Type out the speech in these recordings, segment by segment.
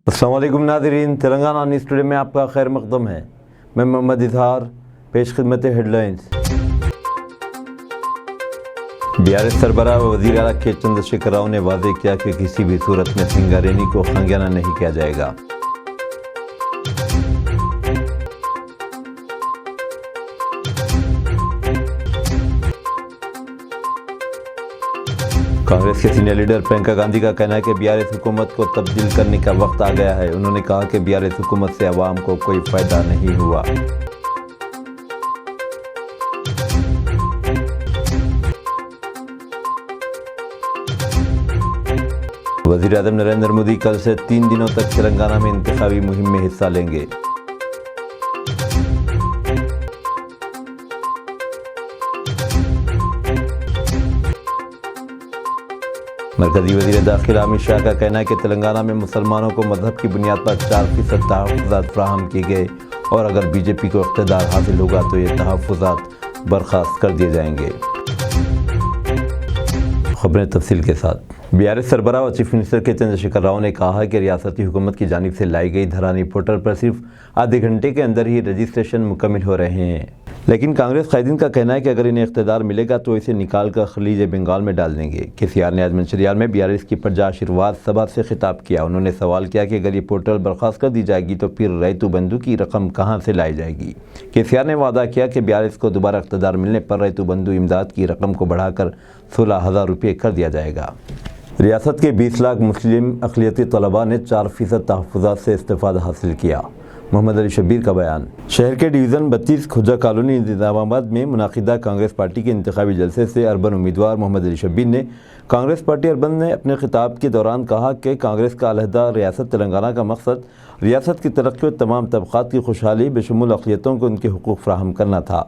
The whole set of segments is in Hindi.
अस्सलाम वालेकुम नाज़रीन, तेलंगाना न्यूज़ टुडे में आपका खैर मक़दम है। मैं मोहम्मद इजहार, पेश खिदमत हेडलाइंस। बीआरएस सरबराह व वज़ीर आला के चंद्रशेखर राव ने वाज़ेह किया कि किसी भी सूरत में सिंगारेड्डी को खांग्याना नहीं किया जाएगा। कांग्रेस के सीनियर लीडर प्रियंका गांधी का कहना है कि बीआरएस हुकूमत को तब्दील करने का वक्त आ गया है। उन्होंने कहा कि बीआरएस हुकूमत से अवाम को कोई फायदा नहीं हुआ। वज़ीर आज़म नरेंद्र मोदी कल से 3 दिनों तक तेलंगाना में इंतखाबी मुहिम में हिस्सा लेंगे। मरकजी वज़ीर दाखिला अमित शाह का कहना है कि तेलंगाना में मुसलमानों को मजहब की बुनियाद पर 4% तहफ़्फ़ुज़ात फ़राहम किए गए और अगर बीजेपी को इक़्तिदार हासिल होगा तो ये तहफ़्फ़ुज़ात बर्खास्त कर दिए जाएंगे। खबरें तफसील के साथ। बीआरएस सरबराह व चीफ मिनिस्टर के चंद्रशेखर राव ने कहा है कि रियासती हुकूमत की जानिब से लाई गई धरानी पोर्टल पर सिर्फ आधे घंटे के अंदर ही रजिस्ट्रेशन मुकम्मल हो रहे हैं, लेकिन कांग्रेस कायदीन का कहना है कि अगर इन्हें इख्तियार मिलेगा तो इसे निकाल कर खलीज बंगाल में डाल देंगे। केसीआर ने आज मंचिरियाल में बीआरएस की प्रजा आशीर्वाद सभा से खिताब किया। उन्होंने सवाल किया कि अगर ये पोर्टल बर्खास्त कर दी जाएगी तो फिर रैतु बंधु की रकम कहाँ से लाई जाएगी। केसीआर ने वादा किया कि बीआरएस को दोबारा इख्तियार मिलने पर रैतु बंधु इमदाद की रकम को बढ़ाकर 16,000 रुपये कर दिया जाएगा। रियासत के 20 लाख मुस्लिम अक़लियती तलबा ने 4% तहफ़्फ़ुज़ात से इस्तिफ़ादा हासिल किया। मोहम्मद अली शब्बीर का बयान। शहर के डिवीज़न 32 खुजा कॉलोनी निज़ामाबाद में मुनाकिदा कांग्रेस पार्टी के इंतखाबी जलसे से अर्बन उम्मीदवार मोहम्मद अली शब्बीर ने कांग्रेस पार्टी अर्बन ने अपने खिताब के दौरान कहा कि कांग्रेस का अलहदा रियासत तेलंगाना का मकसद रियासत की तरक्की और तमाम तबक़ात की खुशहाली बेशुमार अक़लियतों को उनके हुकूक़ फ़राहम करना था,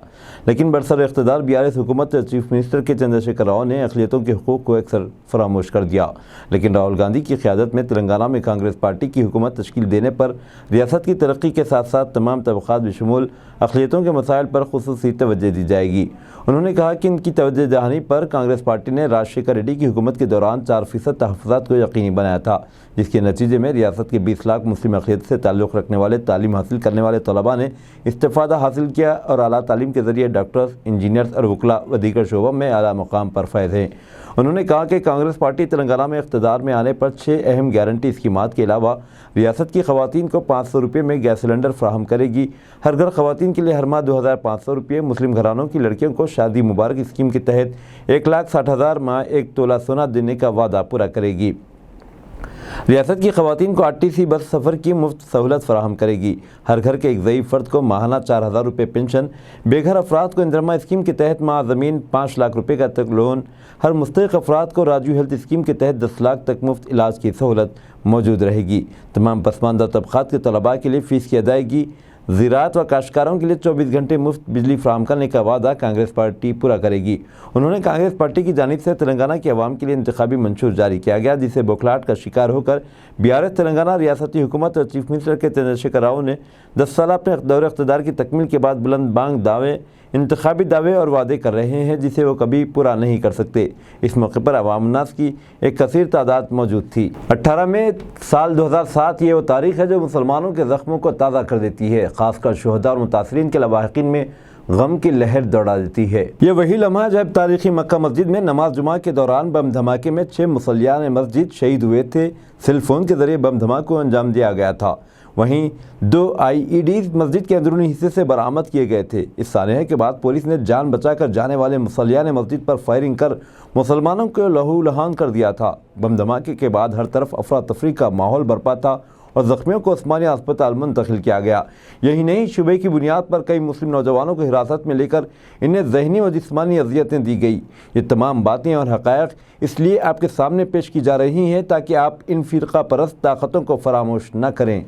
लेकिन बरसर इक़्तिदार बीआरएस हुकूमत चीफ मिनिस्टर के चंद्रशेखर राव ने अक़लियतों के हुकूक़ को अक्सर फरामोश कर दिया। लेकिन राहुल गांधी की क़यादत में तेलंगाना में कांग्रेस पार्टी की हुकूमत तश्कील देने पर रियासत की तरक्की के साथ साथ तमाम तबक़ात बेशुमार अक़लियतों के मसाइल पर ख़ुसूसी तवज्जो दी जाएगी। उन्होंने कहा कि इनकी तवज्जो दहानी पर कांग्रेस पार्टी ने राजशेखर रेड्डी की हुकूमत के दौरान 4% तहफ़्फ़ुज़ात को यकीनी बनाया था, जिसके नतीजे में रियासत के 20 लाख मुस्लिम अक़लियत से ताल्लुक़ रखने वाले तालीम हासिल करने वाले तलबा ने इस्तिफ़ादा हासिल किया और आला तालीम के ज़रिए डॉक्टर्स, इंजीनियर्स और वकला व दीगर शोबों में आला मकाम पर फैज़ हैं। उन्होंने कहा कि कांग्रेस पार्टी तेलंगाना में इक़्तिदार में आने पर 6 अहम गारंटी स्कीमात के अलावा रियासत की ख़वातीन को 500 रुपये में गैस सिलेंडर फ्राहम करेगी। हर घर ख़वातीन के लिए हर माह 2,500 रुपये, मुस्लिम घरानों की लड़कियों को शादी मुबारक स्कीम के तहत 1,60,000 माह 1 तोला सोना देने का वादा पूरा करेगी। रियासत की ख़वातीन को आरटीसी बस सफ़र की मुफ्त सहूलत फराहम करेगी। हर घर के एक ज़ईफ़ फ़र्द को माहाना 4,000 रुपये पेंशन, बेघर अफराद को इंदिरमा स्कीम के तहत माह ज़मीन 5 लाख रुपये का तक लोन, हर मुस्तहिक़ अफराद को राजू हेल्थ स्कीम के तहत 10 लाख तक मुफ्त इलाज की सहूलत मौजूद रहेगी। तमाम पसमानदा तबक़ात के तलबा के लिए फ़ीस की अदायगी, ज़राअत व काश्तकारों के लिए 24 घंटे मुफ्त बिजली फ्राहम करने का वादा कांग्रेस पार्टी पूरा करेगी। उन्होंने कांग्रेस पार्टी की जानिब से तेलंगाना के अवाम के लिए इंतखाबी मंशूर जारी किया गया, जिसे बौखलाहट का शिकार होकर बीआरएस तेलंगाना रियासती हुकूमत और चीफ मिनिस्टर के चंद्रशेखर राव ने 10 साल अपने दौर इक़्तिदार की तकमील के बाद बुलंद बांग दावे, इंतखाबी दावे और वादे कर रहे हैं, जिसे वो कभी पूरा नहीं कर सकते। इस मौके पर अवाम नास की एक कसीर तादाद मौजूद थी। 18 मई साल 2007 ये वो तारीख़ है जो मुसलमानों के ज़ख्मों को ताज़ा कर देती है, ख़ासकर शुहदा और मुतासरीन के लवाहिकीन में गम की लहर दौड़ा देती है। ये वही लम्हा जब तारीख़ी मक्का मस्जिद में नमाज जुमा के दौरान बम धमाके में 6 मुसल्लियान मस्जिद शहीद हुए थे। सेलफोन के ज़रिए बम धमाके को अंजाम दिया गया था। वहीं 2 IEDs मस्जिद के अंदरूनी हिस्से से बरामद किए गए थे। इस सानहे के बाद पुलिस ने जान बचाकर जाने वाले मुसल्लियान मस्जिद पर फायरिंग कर मुसलमानों को लहू लहान कर दिया था। बम धमाके के बाद हर तरफ अफरा तफरी का माहौल बरपा था और ज़ख्मियों को उस्मानिया अस्पताल मुंतकिल किया गया। यही नहीं, शुबे की बुनियाद पर कई मुस्लिम नौजवानों को हिरासत में लेकर इन्हें ज़हनी व जिस्मानी अज़ियतें दी गई। ये तमाम बातें और हक़ाइक़ इसलिए आपके सामने पेश की जा रही हैं ताकि आप इन फ़िरक़ा परस्त ताक़तों को फरामोश न करें।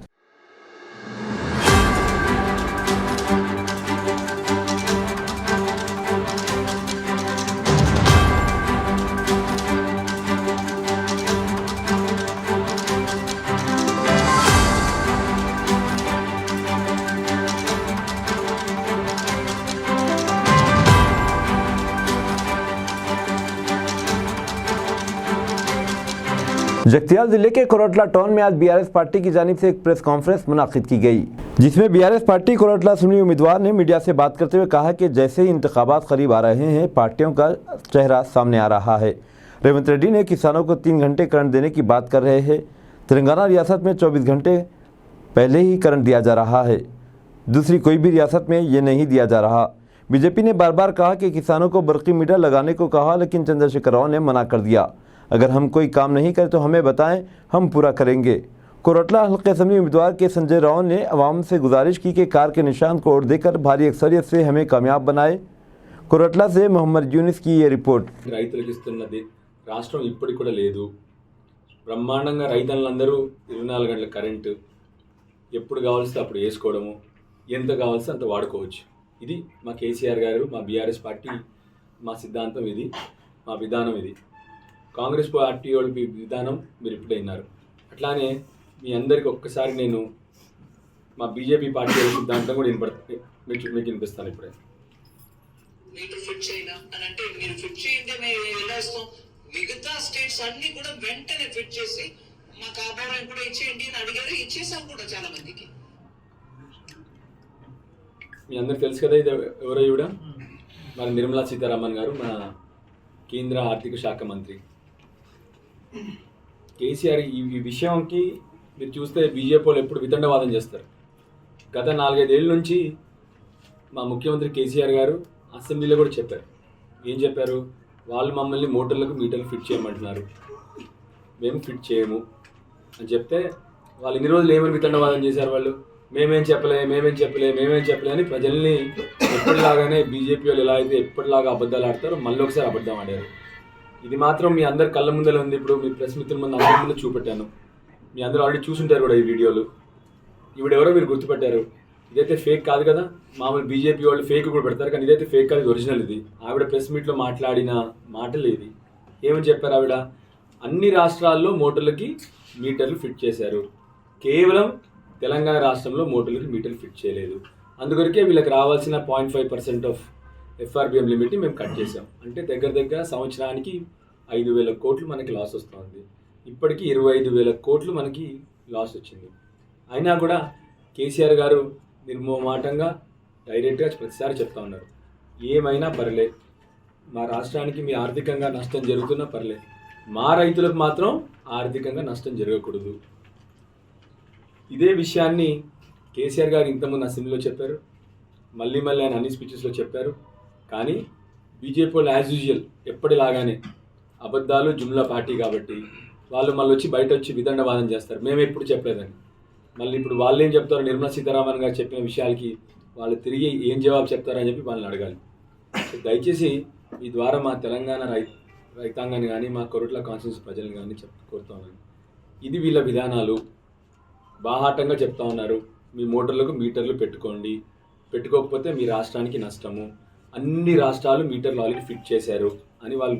जगतियाल जिले के कोरटला टाउन में आज बीआरएस पार्टी की जानिब से एक प्रेस कॉन्फ्रेंस मुनाकिद की गई, जिसमें बीआरएस पार्टी कोरटला सुन्नी उम्मीदवार ने मीडिया से बात करते हुए कहा कि जैसे ही इंतखाबात करीब आ रहे हैं, पार्टियों का चेहरा सामने आ रहा है। रेवंत रेड्डी ने किसानों को 3 घंटे करंट देने की बात कर रहे हैं। तेलंगाना रियासत में 24 घंटे पहले ही करंट दिया जा रहा है, दूसरी कोई भी रियासत में ये नहीं दिया जा रहा। बीजेपी ने बार बार कहा कि किसानों को बरकी मीटर लगाने को कहा, लेकिन चंद्रशेखर राव ने मना कर दिया। अगर हम कोई काम नहीं करें तो हमें बताएं, हम पूरा करेंगे। कोरटला हल्के असेंबली उम्मीदवार के संजय राव ने अवाम से गुजारिश की कि कार के निशान को वोट देकर भारी अक्सरियत से हमें कामयाब बनाए। कोरटला से मोहम्मद यूनिस की ये रिपोर्ट। రైతులకు ఇస్తున్నది రాష్ట్రం ఇప్పటికి కూడా లేదు. బ్రహ్మాండంగా రైతులందరూ 24 గంటల కరెంటు ఎప్పుడు కావాల్సి అప్పుడు వేసుకోవడము, ఎంత కావాల్సి అంత వాడుకోవచ్చు. ఇది మా కేసీఆర్ గారు, మా బీఆర్ఎస్ పార్టీ, మా సిద్ధాంతం ఇది, మా విధానం ఇది. కాంగ్రెస్ పార్టీ వాళ్ళ విధానం మీరు ఇప్పుడే విన్నారు. అట్లానే మీ అందరికి ఒక్కసారి నేను మా బీజేపీ పార్టీ వాళ్ళ సిద్ధాంతం కూడా మీకు వినిపిస్తాను ఇప్పుడే. మీటర్ ఫిట్ చేయనా అని అంటే మీరు ఫిట్ చేయండి మేము ఎలా ఇస్తాం? మిగతా స్టేట్స్ అన్ని కూడా వెంటనే ఫిట్ చేసి మాకు ఆధారం కూడా ఇచ్చేయండి అని అడిగారు, ఇచ్చేసాం కూడా చాలా మందికి. మీ అందరికి తెలుసు కదా ఇది ఎవరో కూడా మరి నిర్మలా సీతారామన్ గారు, మన కేంద్ర ఆర్థిక శాఖ మంత్రి. కేసీఆర్ ఈ విషయంకి మీరు చూస్తే బీజేపీ వాళ్ళు ఎప్పుడు వితండవాదం చేస్తారు. గత 4-5 ఏళ్ళ నుంచి మా ముఖ్యమంత్రి కేసీఆర్ గారు అసెంబ్లీలో కూడా చెప్పారు. ఏం చెప్పారు? వాళ్ళు మమ్మల్ని మోటార్లకు మీటర్లు ఫిట్ చేయమంటున్నారు, మేము ఫిట్ చేయము అని చెప్తే వాళ్ళు ఇన్ని రోజులు ఏమని వితండవాదం చేశారు? వాళ్ళు మేమేం చెప్పలే అని ప్రజల్ని ఎప్పటిలాగానే బీజేపీ వాళ్ళు ఎలా అయితే ఎప్పటిలాగా అబద్ధాలు ఆడతారో మళ్ళీ ఒకసారి అబద్ధం ఆడారు. ఇది మాత్రం మీ అందరి కళ్ళ ముందర ఉంది. ఇప్పుడు మీ ప్రెస్ మిత్రుల ముందు అందరి ముందు చూపెట్టాను. మీ అందరూ ఆల్రెడీ చూసుంటారు కూడా ఈ వీడియోలు. ఈవిడెవరో మీరు గుర్తుపెట్టారు. ఇదైతే ఫేక్ కాదు కదా. మామూలు బీజేపీ వాళ్ళు ఫేక్ కూడా పెడతారు, కానీ ఇదైతే ఫేక్ కాదు, ఒరిజినల్. ఇది ఆవిడ ప్రెస్ మీట్లో మాట్లాడిన మాటలు. ఇది ఏమని చెప్పారు ఆవిడ? అన్ని రాష్ట్రాల్లో మోటార్లకి మీటర్లు ఫిట్ చేశారు, కేవలం తెలంగాణ రాష్ట్రంలో మోటార్లకి మీటర్లు ఫిట్ చేయలేదు. అందుకొరకే వీళ్ళకి రావాల్సిన 0.5% ఆఫ్ ఎఫ్ఆర్బిఎం లిమిట్ని మేము కట్ చేసాం. అంటే దగ్గర సంవత్సరానికి 5,000 కోట్లు మనకి లాస్ వస్తుంది. ఇప్పటికీ 25,000 కోట్లు మనకి లాస్ వచ్చింది. అయినా కూడా కేసీఆర్ గారు నిర్మోహమాటంగా డైరెక్ట్గా ప్రతిసారి చెప్తా ఉన్నారు, ఏమైనా పర్లే, మా రాష్ట్రానికి మీ ఆర్థికంగా నష్టం జరుగుతున్నా పర్లే, మా రైతులకు మాత్రం ఆర్థికంగా నష్టం జరగకూడదు. ఇదే విషయాన్ని కేసీఆర్ గారు ఇంతకుముందు అసెంబ్లీలో చెప్పారు, మళ్ళీ ఆయన అన్ని స్పీచెస్లో చెప్పారు. కానీ బీజేపీ వాళ్ళు యాజ్ యూజువల్ ఎప్పటిలాగానే అబద్ధాలు, జుమ్లా పార్టీ కాబట్టి వాళ్ళు మళ్ళీ వచ్చి బయట వచ్చి విదండవాదం చేస్తారు, మేము ఎప్పుడు చెప్పలేదని. మళ్ళీ ఇప్పుడు వాళ్ళు ఏం చెప్తారో, నిర్మలా సీతారామన్ గారు చెప్పిన విషయాలకి వాళ్ళు తిరిగి ఏం జవాబు చెప్తారని చెప్పి వాళ్ళని అడగాలి. దయచేసి ఈ ద్వారా మా తెలంగాణ రైతాంగాన్ని కానీ, మా కొరట్ల కాన్స్టిట్యూన్సీ ప్రజలను కానీ కోరుతా ఉన్నాను. ఇది వీళ్ళ విధానాలు. బాహాటంగా చెప్తా ఉన్నారు, మీ మోటార్లకు మీటర్లు పెట్టుకోండి, పెట్టుకోకపోతే మీ రాష్ట్రానికి నష్టము, అన్ని రాష్ట్రాలు మీటర్లు ఆల్రెడీ ఫిట్ చేశారు అని వాళ్ళు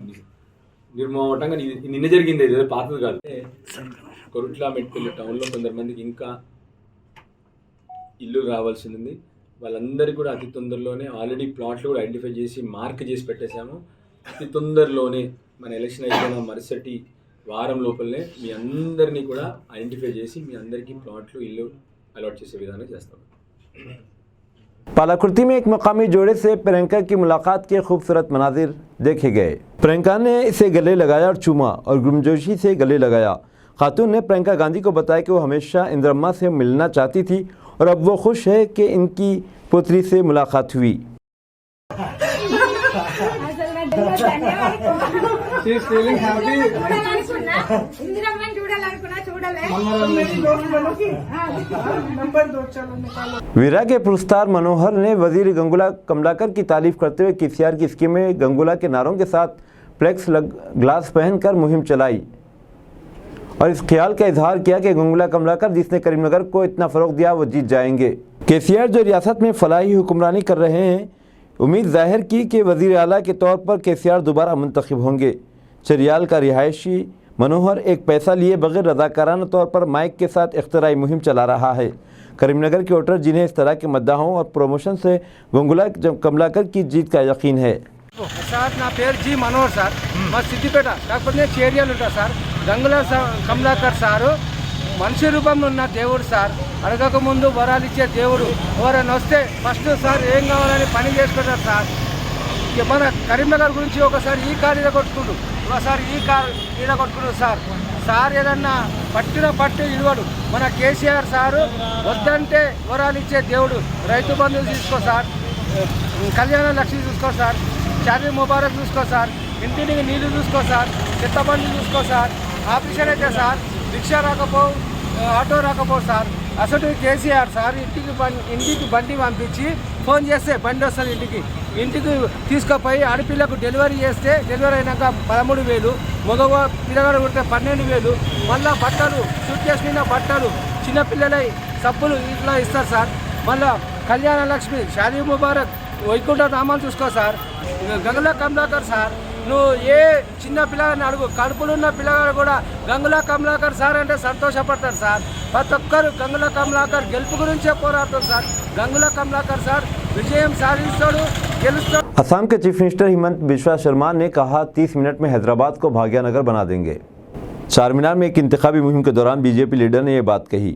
నిర్మోహమాటంగా. నిన్న జరిగింది, ఏదో పాతది కాదు. కొరుట్ల మెట్పల్లి టౌన్లో కొందరిమందికి ఇంకా ఇల్లు రావాల్సి ఉంది. వాళ్ళందరికీ కూడా అతి తొందరలోనే ఆల్రెడీ ప్లాట్లు కూడా ఐడెంటిఫై చేసి మార్క్ చేసి పెట్టేశాము. అతి తొందరలోనే మన ఎలక్షన్ అయిపోయిన మరుసటి వారం లోపలనే మీ అందరినీ కూడా ఐడెంటిఫై చేసి మీ అందరికీ ప్లాట్లు, ఇల్లు అలాట్ చేసే విధానం చేస్తాం. पालाकुर्ती में एक मकामी जोड़े से प्रियंका की मुलाकात के खूबसूरत मनाजिर देखे गए। प्रियंका ने इसे गले लगाया और चूमा और गुमजोशी से गले लगाया। खातून ने प्रियंका गांधी को बताया कि वो हमेशा इंदिरम्मा से मिलना चाहती थी और अब वो खुश है कि इनकी पुत्री से मुलाकात हुई। वीरा के पुरस्कार मनोहर ने वजीर गंगुला कमलाकर की तारीफ करते हुए केसीआर की स्कीम में गंगुला के नारों के साथ फ्लेक्स ग्लास पहनकर मुहिम चलाई और इस ख्याल का इजहार किया कि गंगुला कमलाकर जिसने करीमनगर को इतना फ़रोग दिया वो जीत जाएंगे। केसीआर जो रियासत में फलाही हुक्मरानी कर रहे हैं, उम्मीद जाहिर की कि वज़ीर आला के तौर पर केसीआर दोबारा मुंतखब होंगे। चरियाल का रिहायशी मनोहर एक पैसा लिए बगैर रज़ाकाराना तौर पर माइक के साथ इख्तिराई मुहिम चला रहा है। करीमनगर के वोटर जिन्हें इस तरह के मद्दाहों और प्रमोशन से गंगुला कमलाकर की जीत का यकीन है। సార్ నా పేరు జి మనోహర్ సార్ మా సిద్దిపేట కాకపోతే నేను చేరియాలు ఉంటా సార్ గంగుల కమలాకర్ సారు మనిషి రూపంలో ఉన్న దేవుడు సార్ అడగక ముందు వరాలు ఇచ్చే దేవుడు ఎవరైనా వస్తే ఫస్ట్ సార్ ఏం కావాలని పని చేసుకుంటారు సార్ ఇక మన కరీంనగర్ గురించి ఒకసారి ఈ కారు ఈడ కొట్టుకుంటు ఒకసారి ఈ కారు ఈడ కొట్టుకుంటు సార్ సార్ ఏదన్నా పట్టిన పట్టు ఇవ్వడు మన కేసీఆర్ సారు వద్దంటే వరాలు ఇచ్చే దేవుడు రైతు బంధువులు తీసుకో సార్ కళ్యాణ లక్ష్మి చూసుకో సార్ షాదీ ముబారక్ చూసుకో సార్ ఇంటికి నీళ్లు చూసుకో సార్ చెత్త బండి చూసుకో సార్ ఆఫీసర్ అయితే సార్ రిక్షా రాకపోవు ఆటో రాకపోవు సార్ అసలు కేసీఆర్ సార్ ఇంటికి బండి పంపించి ఫోన్ చేస్తే బండి వస్తుంది ఇంటికి తీసుకుపోయి ఆడపిల్లకు డెలివరీ చేస్తే డెలివరీ అయినాక 13,000 మగ పిల్లగాడు కొడితే 12,000 మళ్ళీ బట్టలు సూట్ కేసు మీద బట్టలు చిన్నపిల్లలై సబ్బులు ఇట్లా ఇస్తారు సార్ మళ్ళీ కళ్యాణ లక్ష్మి షాదీ ముబారక్ వైకుంఠ నామాలు చూసుకో సార్ గంగుల కమలాకర్ సార్ నువ్వు ఏ చిన్న పిల్లగాడిని అడుగు కడుపులో ఉన్న పిల్లగాడు కూడా గంగుల కమలాకర్ సార్ అంటే సంతోషపడతారు సార్ ప్రతి ఒక్కరు గంగుల కమలాకర్ గెలుపు గురించే పోరాడతారు సార్ గంగుల కమలాకర్ సార్ విజయం సాధిస్తాడు गेलुस्ताడు। असम के चीफ मिनिस्टर हिमंत बिश्वा शर्मा ने कहा 30 मिनट में हैदराबाद को भाग्यनगर बना देंगे। चारमीनार में एक इंतखाबी मुहिम के दौरान बीजेपी लीडर ने यह बात कही।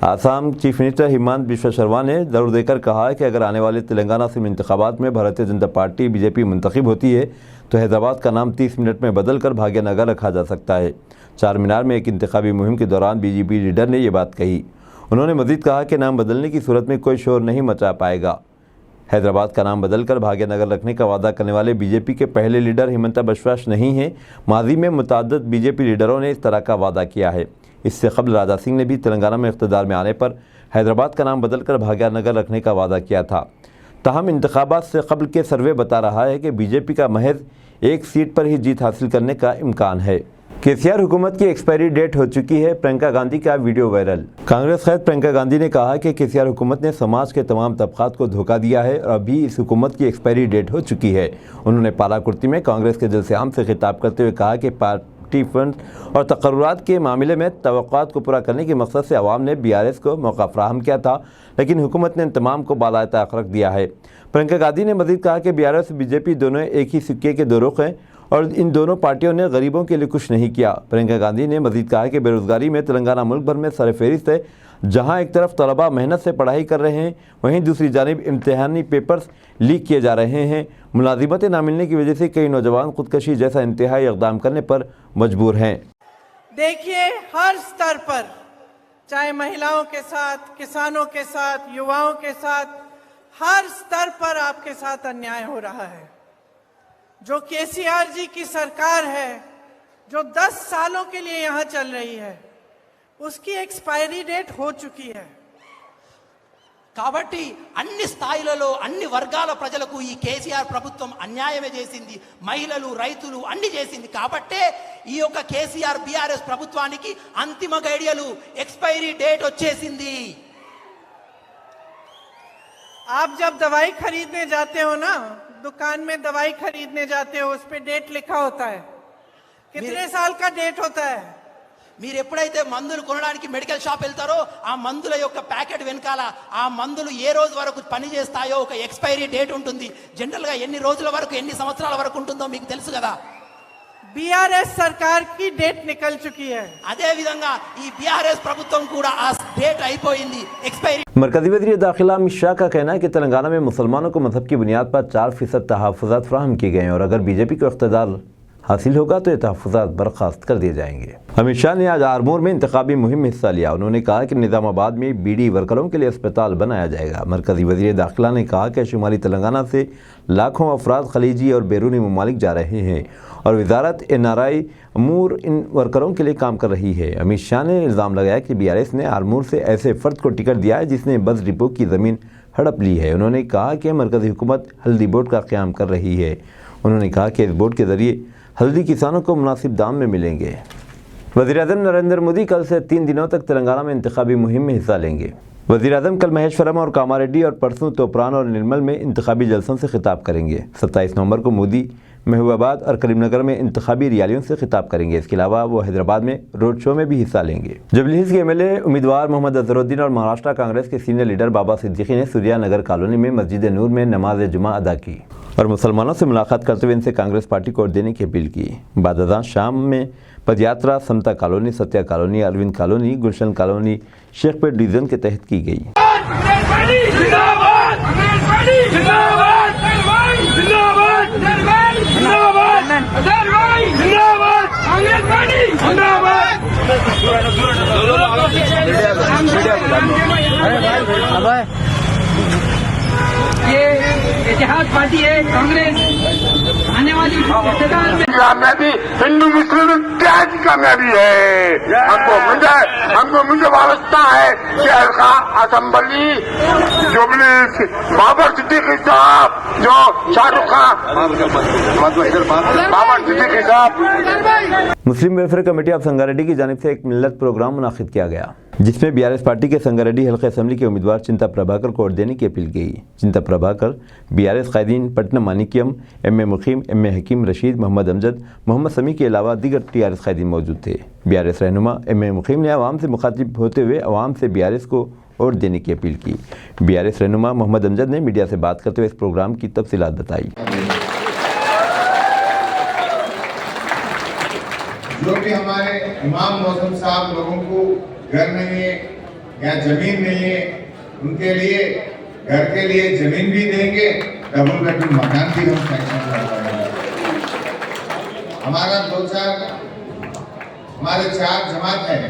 आसाम चीफ मिनिस्टर हिमंत बिश्वा शर्मा ने जोर देकर कहा है कि अगर आने वाले तेलंगाना से इंतखाबात में भारतीय जनता पार्टी बीजेपी मुंतखब होती है तो हैदराबाद का नाम 30 मिनट में बदलकर भाग्यनगर रखा जा सकता है। चारमीनार में एक इंतखाबी मुहिम के दौरान बीजेपी लीडर ने यह बात कही। उन्होंने मजीद कहा कि नाम बदलने की सूरत में कोई शोर नहीं मचा पाएगा। हैदराबाद का नाम बदलकर भाग्यनगर रखने का वादा करने वाले बीजेपी के पहले लीडर हिमंता बिश्वा नहीं हैं। माजी में मुतअद्दिद बीजेपी लीडरों ने इस तरह का वादा किया है। इससे कबल राजा सिंह ने भी तेलंगाना में इख्तिदार में आने पर हैदराबाद का नाम बदलकर भाग्यनगर रखने का वादा किया था। ताहम इंतखाबात से कबल के सर्वे बता रहा है कि बीजेपी का महज एक सीट पर ही जीत हासिल करने का इम्कान है। केसीआर हुकूमत की एक्सपायरी डेट हो चुकी है, प्रियंका गांधी का वीडियो वायरल। कांग्रेस खैर प्रियंका गांधी ने कहा कि केसीआर हुकूमत ने समाज के तमाम तबकात को धोखा दिया है और अभी इस हुकूमत की एक्सपायरी डेट हो चुकी है। उन्होंने पालाकुर्ती में कांग्रेस के जलसे-आम से खिताब करते हुए कहा कि पार्टी फंड और तकर्रुरात के मामले में तवक्कुआत को पूरा करने के मकसद से अवाम ने बीआरएस को मौका फराहम किया था, लेकिन हुकूमत ने इन तमाम को बालाए ताक रख दिया है। प्रियंका गांधी ने मजीद कहा कि बीआरएस और बीजेपी दोनों एक ही सिक्के के दो रुख हैं और इन दोनों पार्टियों ने गरीबों के लिए कुछ नहीं किया। प्रियंका गांधी ने मजीद कहा कि बेरोजगारी में तेलंगाना मुल्क भर में सरफहरिस्त है, जहां एक तरफ तलबा मेहनत से पढ़ाई कर रहे हैं, वहीं दूसरी जानिब इम्तिहानी पेपर्स लीक किए जा रहे हैं। मुलाजिमतें ना मिलने की वजह से कई नौजवान खुदकशी जैसा इंतहाई इक़दाम करने पर मजबूर हैं। देखिए, हर स्तर पर, चाहे महिलाओं के साथ, किसानों के साथ, युवाओं के साथ, हर स्तर पर आपके साथ अन्याय हो रहा है। जो केसीआर जी की सरकार है, जो 10 सालों के लिए यहां चल रही है, उसकी एक्सपायरी डेट हो चुकी है। కాబట్టి అన్ని స్థాయిలలో అన్ని వర్గాల ప్రజలకు ఈ కేసీఆర్ ప్రభుత్వం అన్యాయమే చేసింది, మహిళలు రైతులు అన్ని చేసింది। కాబట్టే ఈ యొక్క కేసీఆర్ బీఆర్ఎస్ ప్రభుత్వానికి అంతిమ గడియలు एक्सपायरी डेट వచ్చేసింది। आप जब दवाई खरीदने जाते हो ना, दुकान में दवाई खरीदने जाते हो, उस पे डेट लिखा होता है, कितने साल का डेट होता है। మీరు ఎప్పుడైతే మందులు కొనడానికి మెడికల్ షాప్ వెళ్తారో ఆ మందుల యొక్క ప్యాకెట్ వెనకాల ఆ మందులు ఏ రోజు వరకు పని చేస్తాయో ఒక ఎక్స్పైరీ డేట్ ఉంటుంది। జనరల్ గా ఎన్ని రోజుల వరకు ఎన్ని సంవత్సరాల వరకు ఉంటుందో మీకు తెలుసు కదా। बीआरएस सरकार की डेट निकल चुकी है। అదే విధంగా ఈ బీఆర్ఎస్ ప్రభుత్వం కూడా ఆ డేట్ అయిపోయింది, एक्सपायरी। मरकजी वज़ीर दाखिला अमित शाह का कहना है कि तेलंगाना में मुसलमानों को मजहब की बुनियाद पर 4% तहफ़्फ़ुज़ात फराहम किए गए हैं और अगर बीजेपी को इक़्तिदार हासिल होगा तो ये तहफ़्फ़ुज़ात बर्खास्त कर दिए जाएंगे। अमित शाह ने आज आरमूर में इंतखाबी मुहिम में हिस्सा लिया। उन्होंने कहा कि निज़ामाबाद में बीडी वर्करों के लिए अस्पताल बनाया जाएगा। मरकजी वज़ीर दाखिला ने कहा कि शुमाली तेलंगाना से लाखों अफराद खलीजी और बैरूनी ममालिक जा रहे हैं और वजारत NRI अमूर इन वर्करों के लिए काम कर रही है। अमित शाह ने इल्ज़ाम लगाया कि BRS ने आरमूर से ऐसे फ़र्द को टिकट दिया है जिसने बस डिपो की ज़मीन हड़प ली है। उन्होंने कहा कि मरकज़ी हुकूमत हल्दी बोर्ड का क़याम कर रही है। उन्होंने कहा कि इस बोर्ड के ज़रिए हल्दी किसानों को मुनासिब दाम में मिलेंगे। वज़ीर-ए-आज़म नरेंद्र मोदी कल से 3 दिनों तक तेलंगाना में इंतखाबी मुहिम में हिस्सा लेंगे। वज़ीर-ए-आज़म कल महेश्वरम और कामारेड्डी और परसों तोपरान और निर्मल में इंतखाबी जलसों से खिताब करेंगे। 27 नवंबर को मोदी महबूबाबाद और करीमनगर में इंतखाबी रैलियों से खिताब करेंगे। इसके अलावा वो हैदराबाद में रोड शो में भी हिस्सा लेंगे। जुबली हिल्स के MLA उम्मीदवार मोहम्मद अजहरुद्दीन और महाराष्ट्र कांग्रेस के सीनियर लीडर बाबा सिद्दीकी ने सूर्या नगर कॉलोनी में मस्जिद नूर में नमाज जुमा अदा की और मुसलमानों से मुलाकात करते हुए इनसे कांग्रेस पार्टी को वोट देने की अपील की। बाद अज़ां शाम में पदयात्रा Samata colony, Satya colony, Arvind colony, Gulshan colony, Shaikpet division के तहत की गई। ये इतिहास पार्टी है कांग्रेस आने वाली कामयाबी हिंदू मुस्लिम क्या की कामयाबी है। हमको मुझे वास्ता है कि हल्का असेंबली जुबली बाबर सिद्दीकी साहब, जो शाहरुख खान बाबर सिद्दीकी साहब। मुस्लिम वेलफेयर कमेटी ऑफ संगारेड्डी की जानिब से एक मिल्लत प्रोग्राम मुनाकिद किया गया, जिसमें बीआरएस पार्टी के संगारेड्डी हल्का असेंबली के उम्मीदवार चिंता प्रभाकर को वोट देने की अपील की। चिंता प्रभाकर बीआरएस कायदीन Patna Manikyam, M A Muqeem, M A Hakeem Rasheed, Mohammed Amjad, Mohammed Sami के अलावा दीगर टीआरएस कायदीन मौजूद थे। बीआरएस रहनुमा एम ए मुकीम ने आवाम से मुखातिब होते हुए आवाम से बीआरएस को वोट देने की अपील की। बीआरएस रहनुमा मोहम्मद अमजद ने मीडिया से बात करते हुए इस प्रोग्राम की तफसीलात बताई। जो भी हमारे इमाम मौसम साहब लोगों को घर नहीं है या जमीन नहीं है, उनके लिए घर के लिए जमीन भी देंगे, डबल बेडरूम मकान भी हम सैंक्शन करवाएंगे। हमारा हमारे 4 जमात है,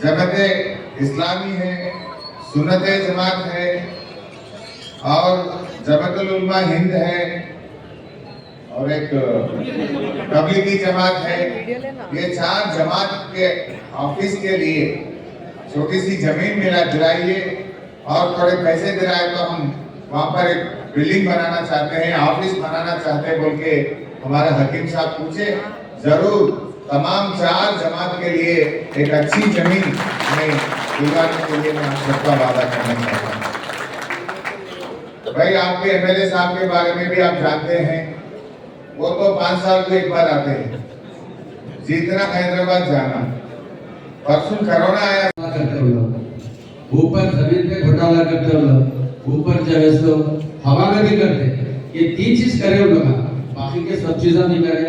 जमात इस्लामी है, सुन्नत जमात है और जमातुल उलमा हिंद है और एक तबलीगी जमात है। ये 4 जमात के ऑफिस के लिए छोटी सी जमीन दिलाइए और थोड़े पैसे दिलाए तो हम वहाँ पर एक बिल्डिंग बनाना चाहते हैं, ऑफिस बनाना चाहते हैं बोल के हमारे हकीम साहब पूछे। जरूर तमाम 4 जमात के लिए एक अच्छी जमीन में दिलवाने के लिए मैं आप सबका वादा करना चाहता हूँ। भाई आपके एमएलए साहब के बारे में भी आप जानते हैं, वो तो 5 साल को एक बार आते हैं, जितना हैदराबाद जाना। परसों कोरोना आया, ऊपर जमीन पे घोटाला करते हो लोग, ऊपर जो है सो हवा में भी करते। ये 3 चीज करे उन लोग, बाकी के सब चीजें नहीं करे।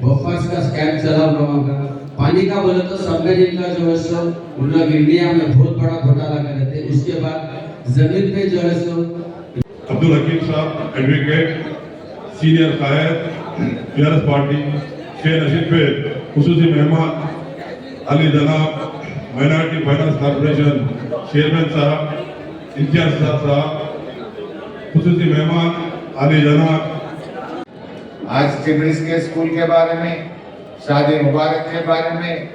बफर्स का स्कैम चला उन लोगों का। पानी का बोले तो सबमरीन का जो है सो उन लोग इंडिया में बहुत बड़ा घोटाला करे थे। उसके बाद जमीन पे जो है सो अब्दुल हकीम साहब एडवोकेट सीनियर कायद बीआरएस पार्टी, शेख नशीद पे खुसूसी मेहमान अली जनाब, माइनॉरिटी फाइनेंस कॉर्पोरेशन चेयरमैन साहब, इम्तियाज साहब, खुसूसी मेहमान अली जनाब। आज चिमरिस के स्कूल के बारे में, शादी मुबारक के बारे में,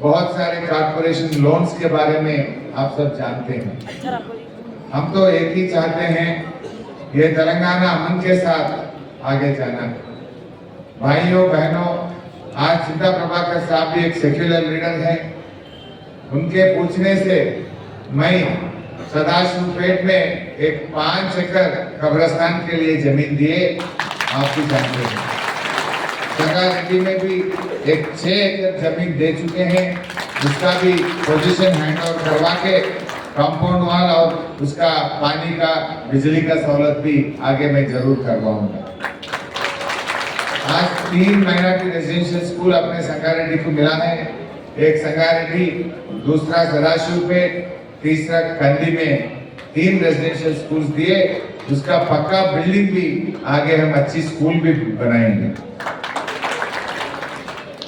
बहुत सारे कॉर्पोरेशन लोन्स के बारे में आप सब जानते हैं। हम तो एक ही चाहते हैं, ये तेलंगाना अमन के साथ आगे जाना। भाइयों बहनों, आज चिंता प्रभाकर साहब भी एक सेक्युलर लीडर है। उनके पूछने से मैं सदाशिवपेट में एक 5 एकड़ कब्रिस्तान के लिए जमीन दिए, आप भी जानते हैं। संगारेड्डी में भी एक 6 एकड़ जमीन दे चुके हैं, उसका भी पोजीशन हैंड ओवर करवा के कंपाउंड वॉल और उसका पानी का बिजली का सहूलत भी आगे मैं जरूर करवाऊंगा। आज 3 माइनॉरिटी रेजिडेंशियल स्कूल अपने संगारेड्डी को मिला है। एक संगारेड्डी, दूसरा सदाशिवपेट, तीसरा कंदी में 3 रेजिडेंशियल स्कूल दिए। उसका पक्का बिल्डिंग भी आगे हम अच्छी स्कूल भी बनाएंगे।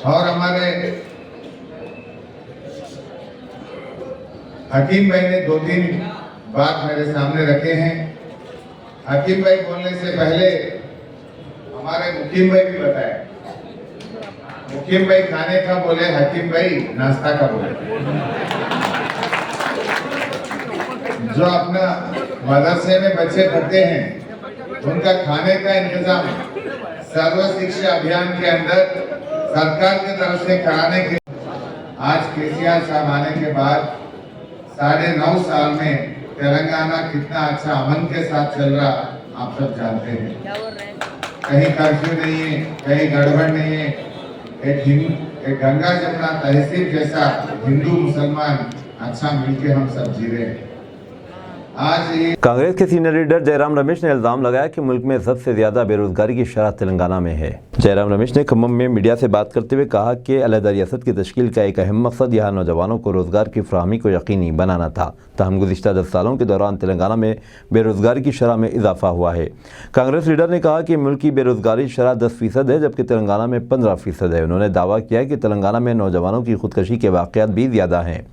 और हमारे हकीम भाई ने 2-3 बात मेरे सामने रखे हैं। हकीम भाई बोलने से पहले हमारे मुकीम भाई भी बताए। मुकीम भाई खाने का बोले, हकीम भाई नाश्ता का बोले। जो अपना मदरसे में बच्चे पढ़ते हैं, उनका खाने का इंतजाम सर्व शिक्षा अभियान के अंदर सरकार की तरफ से कराने के आज केसीआर साहब आने के बाद 9.5 साल में तेलंगाना कितना अच्छा अमन के साथ चल रहा आप सब जानते हैं। कहीं कर्फ्यू नहीं है, कहीं गड़बड़ नहीं है। एक गंगा जमुना तहसीब जैसा हिंदू मुसलमान अच्छा मिलके हम सब जी रहे हैं। आज ये कांग्रेस के सीनियर लीडर जयराम रमेश ने इल्जाम लगाया कि मुल्क में सबसे ज्यादा बेरोजगारी की शरह तेलंगाना में है। जयराम रमेश ने खम्मम में मीडिया से बात करते हुए कहा कि अलहदा रियासत की तश्कील का एक अहम मकसद यहाँ नौजवानों को रोजगार की फराहमी को यकीनी बनाना था। ताहम गुज़िश्ता 10 सालों के दौरान तेलंगाना में बेरोजगारी की शरह में इजाफा हुआ है। कांग्रेस लीडर ने कहा कि मुल्क की बेरोजगारी शरह 10% है, जबकि तेलंगाना में 15% है। उन्होंने दावा किया कि तेलंगाना में नौजवानों की खुदकशी के वाक़यात भी ज़्यादा हैं।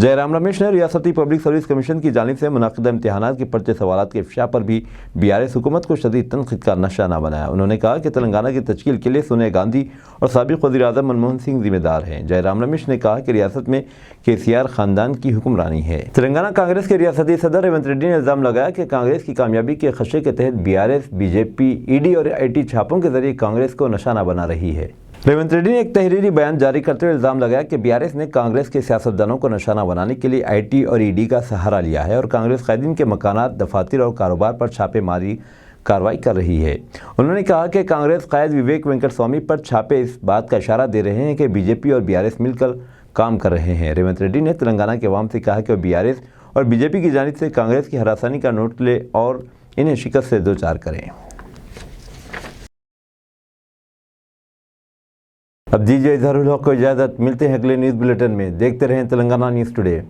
जयराम रमेश ने रियासती पब्लिक सर्विस कमीशन की जानिब से मुनाकिदा इम्तिहानात के पर्चे सवालात के इफ्शा पर भी BRS हुकूमत को शदीद तनक़ीद का निशाना बनाया। उन्होंने कहा कि तेलंगाना की तश्कील के लिए सोनिया गांधी और साबिक़ वज़ीर-ए-आज़म मनमोहन सिंह जिम्मेदार हैं। जयराम रमेश ने कहा कि रियासत में KCR ख़ानदान की हुक्मरानी है। तेलंगाना कांग्रेस के रियासती सदर रेवंत रेड्डी ने इल्ज़ाम लगाया कि कांग्रेस की कामयाबी के खदशे के तहत BRS, BJP, ED और IT छापों के जरिए कांग्रेस को निशाना बना रही है। रेवंत रेड्डी ने एक तहरीरी बयान जारी करते हुए इल्ज़ाम लगाया कि BRS ने कांग्रेस के सियासतदानों को निशाना बनाने के लिए IT और ED का सहारा लिया है और कांग्रेस कायदीन के मकानात, दफातर और कारोबार पर छापेमारी कार्रवाई कर रही है। उन्होंने कहा कि कांग्रेस कायद विवेक वेंकट स्वामी पर छापे इस बात का इशारा दे रहे हैं कि BJP और BRS मिलकर काम कर रहे हैं। रेवंत रेड्डी ने तेलंगाना के अवाम से कहा कि वह BRS और BJP की जानिब से कांग्रेस की हरासानी का नोट ले और इन्हें शिकस्त से दो चार करें। अब दीजिए इजहारुल हक को इजाज़त। मिलते हैं अगले न्यूज़ बुलेटिन में। देखते रहें तेलंगाना न्यूज़ टुडे।